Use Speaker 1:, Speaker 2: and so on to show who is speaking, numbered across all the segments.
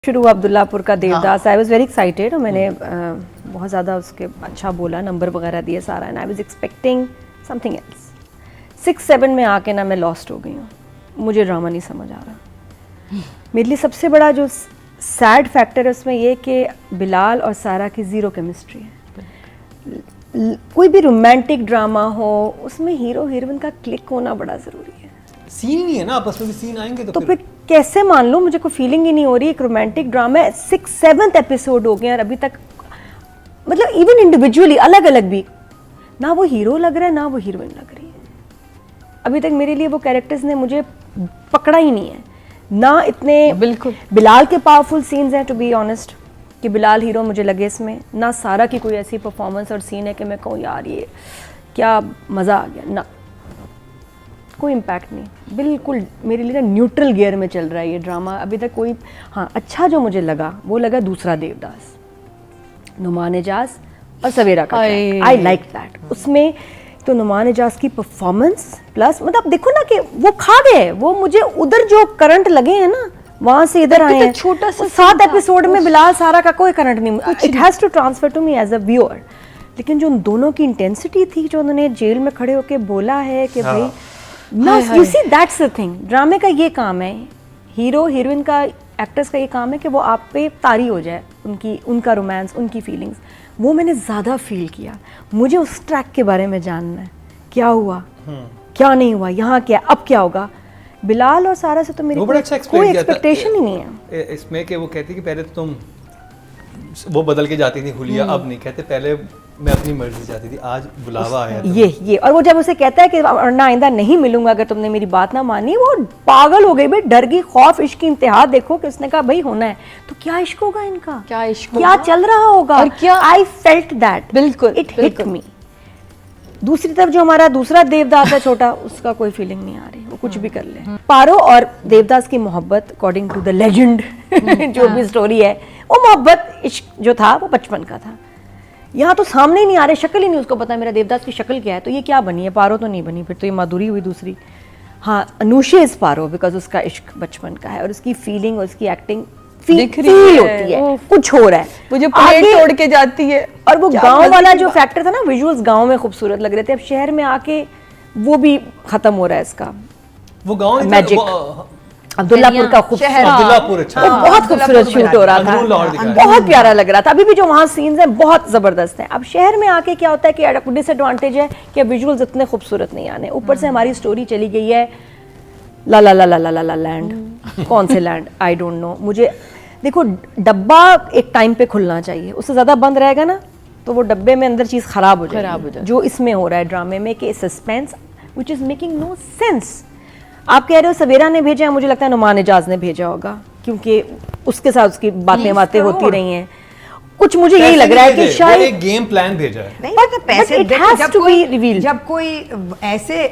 Speaker 1: शुरू अब्दुल्लापुर का देवदास। आई was very excited और मैंने बहुत ज़्यादा उसके अच्छा बोला, नंबर वगैरह दिए सारा, and I was expecting something else. 6-7 में आके ना मैं लॉस्ट हो गई हूँ, मुझे ड्रामा नहीं समझ आ रहा। मेरे लिए सबसे बड़ा जो सैड फैक्टर है उसमें ये कि बिलाल और सारा की ज़ीरो केमिस्ट्री है। कोई भी रोमांटिक ड्रामा हो उसमें हीरो हीरोइन का क्लिक होना बड़ा ज़रूरी है।
Speaker 2: सीन नहीं है ना, आपस में भी सीन आएंगे तो
Speaker 1: फिर कैसे मान लो, मुझे कोई फीलिंग ही नहीं हो रही। एक रोमांटिक ड्रामा है, 6-7 एपिसोड हो गए और अभी तक मतलब इवन इंडिविजुअली अलग अलग भी ना वो हीरो लग रहा है ना वो हीरोइन लग रही है। अभी तक मेरे लिए वो कैरेक्टर्स ने मुझे पकड़ा ही नहीं है ना। इतने
Speaker 3: बिल्कुल
Speaker 1: बिलाल के पावरफुल सीन्स हैं टू बी ऑनेस्ट कि बिलाल हीरो मुझे लगे इसमें, ना सारा की कोई ऐसी परफॉर्मेंस और सीन है कि मैं कहूँ यार ये क्या मज़ा आ गया, ना कोई इम्पैक्ट नहीं। बिल्कुल मेरे लिए ना न्यूट्रल गियर में चल रहा है ये ड्रामा अभी तक। कोई हाँ अच्छा जो मुझे लगा वो लगा दूसरा देवदास, नुमान एजाज और सवेरा का। I like that. उसमें तो नुमान एजाज की परफॉर्मेंस प्लस मतलब देखो ना कि वो खा गए, वो मुझे उधर जो करंट लगे हैं ना वहाँ से इधर आए हैं।
Speaker 3: छोटा सा
Speaker 1: 7 एपिसोड में बिलाल सारा का कोई करंट नहीं, it has to transfer to me as a viewer. लेकिन जो उन दोनों की इंटेंसिटी थी, जो उन्होंने जेल में खड़े होकर बोला है कि भाई ना, you see that's the thing. ड्रामे का ये काम है, हीरो हीरोइन का, एक्टर्स का ये काम है कि वो आप पे तारी हो जाए, उनका रोमांस, उनकी फीलिंग्स। वो मैंने ज़्यादा फील किया। मुझे उस ट्रैक के बारे में जानना है, क्या हुआ क्या नहीं हुआ, यहाँ क्या अब क्या होगा। बिलाल और सारा से तो मेरी कोई एक्सपेक्टेशन ही नहीं है
Speaker 2: इसमें कि वो कहती कि पहले तो तुम वो बदल के जाती थी हुलिया, अब नहीं कहते, पहले मैं अपनी मर्जी जाती थी, आज बुलावा आया
Speaker 1: ये और वो जब उसे कहता है कि ना आइंदा नहीं मिलूंगा अगर तुमने मेरी बात ना मानी, वो पागल हो गई भाई, डर गई। खौफ इश्क की इंतहा देखो कि उसने कहा भाई होना है तो क्या इश्क होगा इनका,
Speaker 3: क्या इश्क
Speaker 1: क्या चल रहा होगा
Speaker 3: और क्या।
Speaker 1: आई फेल्ट दैट,
Speaker 3: बिल्कुल
Speaker 1: इट हिट मी। दूसरी तरफ जो हमारा दूसरा देवदास है छोटा, उसका कोई फीलिंग नहीं आ रही, वो कुछ भी कर ले। पारो और देवदास की मोहब्बत अकॉर्डिंग टू द लेजेंड जो भी स्टोरी है, वो मोहब्बत इश्क जो था वो बचपन का था। यहाँ तो सामने ही नहीं आ रहे, शक्ल ही नहीं उसको पता मेरा देवदास की शक्ल क्या है, तो ये क्या बनी है, पारो तो नहीं बनी, फिर तो ये माधुरी हुई दूसरी। हाँ अनुषे इज पारो बिकॉज उसका इश्क बचपन का है और उसकी फीलिंग और उसकी एक्टिंग फील होती है, कुछ हो रहा है,
Speaker 3: मुझे प्लेट तोड़ के जाती है।
Speaker 1: और वो गांव वाला जो फैक्टर था ना, विजुअल्स गांव में खूबसूरत लग रहे थे, अब शहर में आके वो भी खत्म हो रहा है इसका
Speaker 2: वो गांव
Speaker 1: मैजिक। अब्दुल्लापुर का खूबसूरत,
Speaker 2: अब्दुल्लापुर अच्छा,
Speaker 1: वो बहुत खूबसूरत शूट हो रहा था, बहुत प्यारा लग रहा था। अभी भी जो वहाँ सीन्स हैं बहुत जबरदस्त हैं। अब शहर में आके क्या होता है कि डिसएडवांटेज है कि विजुअल्स इतने खूबसूरत नहीं आने, ऊपर से हमारी स्टोरी चली गई है ला ला ला ला ला ला लैंड। कौन से लैंड आई डोंट नो। मुझे देखो डब्बा एक टाइम पे खुलना चाहिए, उससे ज़्यादा बंद रहेगा ना तो वो डब्बे में अंदर चीज़ ख़राब हो जाएगी। जो इसमें हो रहा है ड्रामे में कि suspense which is making no sense. आप कह रहे हो सवेरा ने भेजा है, मुझे लगता है नुमान एजाज ने भेजा होगा क्योंकि उसके साथ उसकी बातें होती रही हैं। कुछ मुझे यही लग रहा है कि शायद
Speaker 2: एक गेम प्लान भेजा है।
Speaker 4: नहीं तो पैसे
Speaker 1: जब
Speaker 4: कोई ऐसे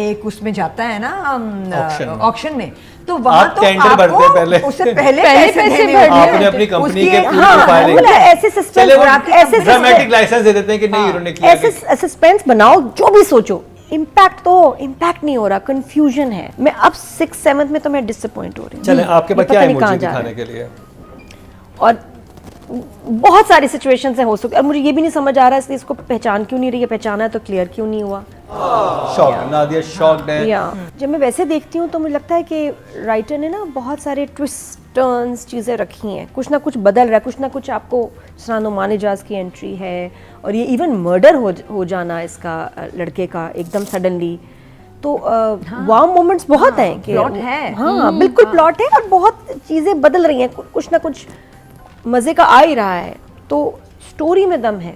Speaker 4: एक उसमें जाता है ना ऑक्शन में, तो वहां तो
Speaker 2: टेंडर भरते हैं पहले,
Speaker 4: उससे पहले पैसे भरने,
Speaker 2: आपने अपनी कंपनी के प्रोफाइल
Speaker 1: ऐसे सस्पेंस, ऐसे
Speaker 2: ड्रामेटिक लाइसेंस दे देते हैं कि नहीं इन्होंने किया,
Speaker 1: ऐसे सस्पेंस बनाओ जो भी सोचो, इम्पैक्ट नहीं हो रहा, कंफ्यूजन है। मैं अब 6-7 में तो मैं डिसअपॉइंट हो रही हूँ।
Speaker 2: चलें आपके पास क्या इमोजी दिखाने के लिए,
Speaker 1: और बहुत सारी सिचुएशन से हो सकती है और मुझे ये भी नहीं समझ आ रहा है इसको पहचान क्यों नहीं रही है, पहचाना है तो क्लियर क्यों नहीं हुआ।
Speaker 2: शॉक नादिया शॉक्ड है।
Speaker 1: जब मैं वैसे देखती हूँ तो मुझे लगता है कि राइटर ने ना बहुत सारे ट्विस्ट टर्न्स चीज़ें रखी हैं, कुछ ना कुछ बदल रहा है, कुछ ना कुछ आपको नुमान एजाज की एंट्री है और ये इवन मर्डर हो जाना इसका लड़के का एकदम सडनली, तो वाव मोमेंट्स बहुत हैं कि
Speaker 4: प्लॉट है।
Speaker 1: हाँ बिल्कुल प्लॉट है और बहुत चीज़ें बदल रही हैं, कुछ ना कुछ मज़े का आ ही रहा है। तो स्टोरी में दम है,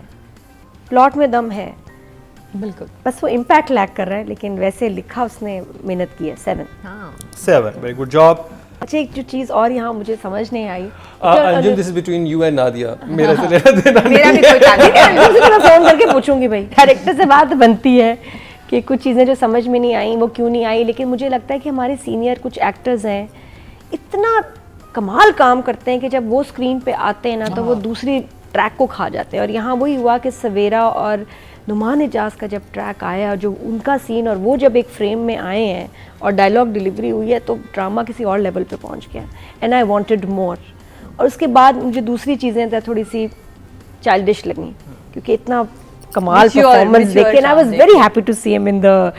Speaker 1: प्लॉट में दम है,
Speaker 3: बिल्कुल,
Speaker 1: बस वो इम्पैक्ट लैक कर रहा है। लेकिन वैसे लिखा उसने मेहनत की है।
Speaker 2: 7 वेरी गुड जॉब।
Speaker 1: अच्छा एक जो चीज़ और यहाँ मुझे समझ नहीं आई,
Speaker 2: Anjum this is between you and Nadia, मेरे से लेना देना
Speaker 4: मेरा भी कोई ताल्लुक नहीं।
Speaker 1: अंजुम से मैं फ़ोन करके पूछूंगी भाई, डायरेक्टर से बात बनती है कि कुछ चीज़ें जो समझ में नहीं आई वो क्यों नहीं आई। लेकिन मुझे लगता है कि हमारे सीनियर कुछ एक्टर्स हैं इतना कमाल काम करते हैं कि जब वो स्क्रीन पे आते हैं ना तो वो दूसरी ट्रैक को खा जाते हैं। और यहाँ वही हुआ कि सवेरा और नुमान एजाज का जब ट्रैक आया, जो उनका सीन और वो जब एक फ्रेम में आए हैं और डायलॉग डिलीवरी हुई है, तो ड्रामा किसी और लेवल पे पहुँच गया एंड आई वांटेड मोर। और उसके बाद मुझे दूसरी चीज़ें थोड़ी सी चाइल्डिश लगी, क्योंकि इतना कमाल परफॉर्मेंस देखे ना, I was very happy to see him in the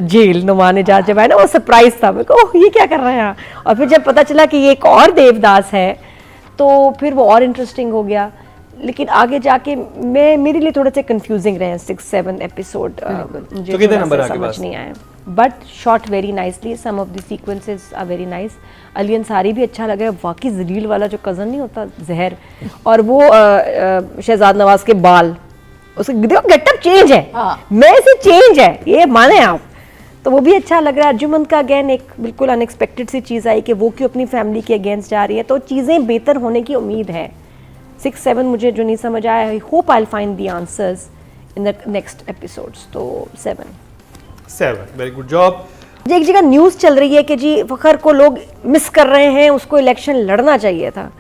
Speaker 1: jail. Noman Ijaz जब आया ना, वो सरप्राइज था मेरे को, ओह ये क्या कर रहे हैं यहाँ। और फिर जब पता चला कि ये एक और देवदास है तो फिर वो और इंटरेस्टिंग हो गया। लेकिन आगे जाके मेरे लिए थोड़े से कंफ्यूजिंग रहे 6-7 एपिसोड, मुझे
Speaker 2: तो कितने नंबर
Speaker 1: थोड़ा सा
Speaker 2: आपके
Speaker 1: समझ
Speaker 2: पास?
Speaker 1: नहीं आया, but shot very nicely, some of the sequences are very nice. Ali Ansari भी अच्छा लगा, वाकई जलील वाला जो कज़न नहीं होता जहर, और वो शहजाद नवाज के बाल, उसका देखो गेटअप चेंज है, मैं से चेंज है, ये माने आप, तो वो भी अच्छा लग रहा है। अर्जुमंद का अगेन एक बिल्कुल अनएक्सपेक्टेड सी चीज़ आई कि वो क्यों अपनी फैमिली के अगेंस्ट जा रही है, तो चीज़ें बेहतर होने की उम्मीद है। 6-7 मुझे जो नहीं समझ आया, I hope I will find the answers in the next episodes, तो 7
Speaker 2: वेरी गुड जॉब।
Speaker 1: एक जगह न्यूज़ चल रही है कि जी फ़खर को लोग मिस कर रहे हैं, उसको इलेक्शन लड़ना चाहिए था।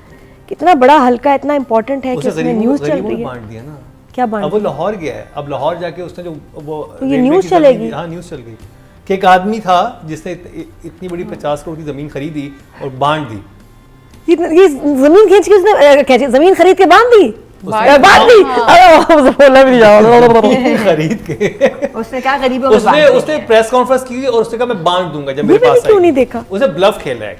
Speaker 1: कितना बड़ा हल्का, इतना इंपॉर्टेंट है कि उसमें न्यूज़ चल रही है।
Speaker 2: बांट दिया ना,
Speaker 1: क्या बांट
Speaker 2: अब वो
Speaker 1: दिया?
Speaker 2: लाहौर गया है, अब लाहौर जाके उसने जो वो
Speaker 1: तो ये
Speaker 2: रेलवे
Speaker 1: न्यूज़
Speaker 2: की
Speaker 1: चलेगी?
Speaker 2: हाँ न्यूज़ चल गई कि एक आदमी था जिसने इतनी बड़ी 50 करोड़ की ज़मीन खरीदी और बांट दी।
Speaker 1: ये जमीन खींच के उसने जमीन खरीद के बांध दी, बांध दी, अरे बोला भी नहीं जाओ
Speaker 2: खरीद के
Speaker 4: उसने क्या गरीबों में बांट
Speaker 2: उसने
Speaker 4: दिया?
Speaker 2: प्रेस कॉन्फ्रेंस की और उसने कहा मैं बांट दूंगा जब
Speaker 1: ये
Speaker 2: मेरे
Speaker 1: मैंने
Speaker 2: पास
Speaker 1: क्यों
Speaker 2: आएगी।
Speaker 1: नहीं देखा?
Speaker 2: उसे ब्लफ खेला है।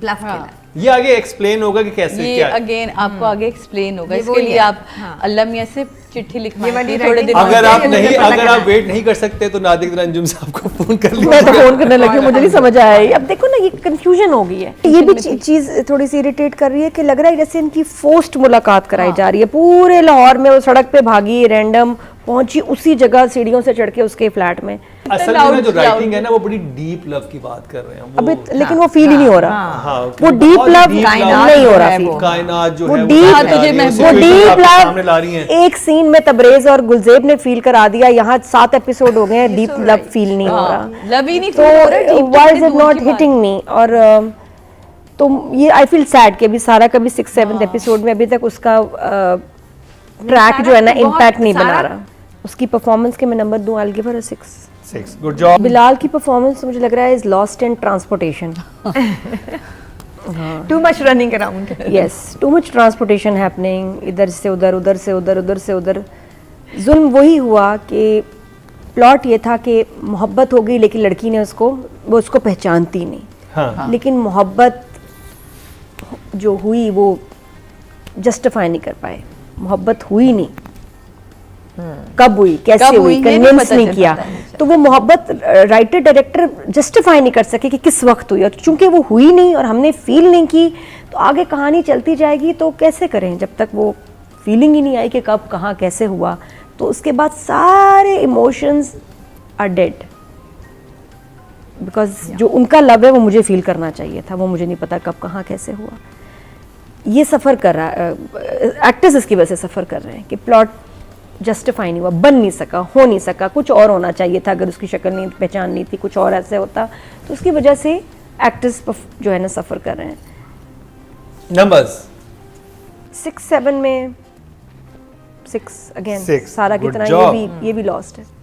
Speaker 4: ब्लफ खेला।
Speaker 2: ये आगे एक्सप्लेन होगा कि कैसे
Speaker 3: ये
Speaker 2: क्या है।
Speaker 3: अगेन आपको आगे एक्सप्लेन होगा,
Speaker 4: ये
Speaker 3: इसके
Speaker 4: वही
Speaker 3: लिए
Speaker 4: है।
Speaker 3: आप
Speaker 4: हाँ।
Speaker 3: अल्लाह मियां से चिट्ठी लिखवाएं
Speaker 4: ये वाली
Speaker 3: कि थोड़े
Speaker 4: writing
Speaker 3: दिन
Speaker 2: अगर आप
Speaker 4: मुझे
Speaker 2: नहीं
Speaker 4: पता
Speaker 2: अगर
Speaker 4: करना
Speaker 2: आप वेट नहीं कर सकते तो नादिर अंजुम साहब को फोन कर
Speaker 1: मैं तो
Speaker 2: लीजिए।
Speaker 1: फोन करने लगी हूँ, मुझे नहीं समझ आया ये। अब देखो ना, ये कंफ्यूजन हो गई है। ये भी चीज थोड़ी सी इरिटेट कर रही है कि लग रहा है जैसे इनकी फोर्स्ड मुलाकात कराई जा रही है। पूरे लाहौर में वो सड़क पे भागी, रैंडम पहुंची उसी जगह सीढ़ियों से चढ़ के उसके फ्लैट में।
Speaker 2: असल में ना जो राइटिंग है ना वो बड़ी डीप लव की बात कर रहे हैं वो।
Speaker 1: अबे लेकिन वो फील ही नहीं हो रहा,
Speaker 2: हाँ,
Speaker 1: वो डीप
Speaker 2: बहुत
Speaker 1: लव
Speaker 2: deep love
Speaker 1: नहीं हो रहा
Speaker 4: है
Speaker 1: फील।
Speaker 4: वो।
Speaker 2: कायनात जो
Speaker 1: वो
Speaker 2: है
Speaker 1: deep-
Speaker 2: सामने ला रही है,
Speaker 1: वो
Speaker 2: situation
Speaker 1: डीप
Speaker 2: आपके सामने ला रही हैं।
Speaker 1: लव एक सीन में तबरेज और गुलजेब ने फील करा दिया, यहाँ 7 एपिसोड हो गए हैं, डीप लव फील नहीं हो रहा।
Speaker 3: लव ही नहीं
Speaker 1: तो
Speaker 3: feel हो रहा, deep
Speaker 1: व्हाई
Speaker 3: तो
Speaker 1: इज इट
Speaker 3: दूर
Speaker 1: नॉट
Speaker 3: की बात।
Speaker 1: Hitting me. और तो ये आई फील सैड कि अभी सारा कभी 6-7 एपिसोड में अभी तक उसका ट्रैक जो है ना
Speaker 4: बहुत
Speaker 1: इम्पैक्ट नहीं बना
Speaker 4: सारा-
Speaker 1: रहा। उसकी परफॉर्मेंस के मैं नंबर दूं, I will give her 6।
Speaker 2: Good job.
Speaker 1: Bilal की परफॉर्मेंस मुझे लग रहा है is lost in transportation.
Speaker 4: Too much running around.
Speaker 1: Yes, too much transportation happening, इधर से उधर, उधर से उधर, उधर से उधर। जुल्म वही हुआ कि प्लॉट ये था कि मोहब्बत हो गई लेकिन लड़की ने वो उसको पहचानती नहीं।
Speaker 2: हाँ
Speaker 1: लेकिन मोहब्बत जो हुई वो जस्टिफाई नहीं कर पाए, मोहब्बत हुई नहीं। कब हुई, कैसे
Speaker 3: कब
Speaker 1: हुई,
Speaker 3: हुई, ये नहीं
Speaker 1: कन्विंस
Speaker 3: पता
Speaker 1: नहीं
Speaker 3: चल
Speaker 1: किया,
Speaker 3: पाता है।
Speaker 1: तो वो मोहब्बत राइटर डायरेक्टर जस्टिफाई नहीं कर सके कि किस वक्त हुई। और चूंकि वो हुई नहीं और हमने फील नहीं की, तो आगे कहानी चलती जाएगी तो कैसे करें जब तक वो फीलिंग ही नहीं आई कि कब कहाँ कैसे हुआ। तो उसके बाद सारे इमोशंस आर डेड, बिकॉज जो उनका लव है वो मुझे फील करना चाहिए था, वो मुझे नहीं पता कब कहाँ कैसे हुआ। ये सफ़र कर रहा है, एक्टर्स इसकी वजह से सफ़र कर रहे हैं कि प्लॉट जस्टिफाई नहीं हुआ, बन नहीं सका, हो नहीं सका, कुछ और होना चाहिए था। अगर उसकी शक्ल नहीं पहचान नहीं थी, कुछ और ऐसे होता, तो उसकी वजह से एक्टर्स जो है ना सफ़र कर रहे हैं।
Speaker 2: नंबर्स
Speaker 1: 6-7 में 6 अगेन,
Speaker 2: 6,
Speaker 1: सारा की
Speaker 2: good
Speaker 1: तरह
Speaker 2: job.
Speaker 1: ये भी लॉस्ट है।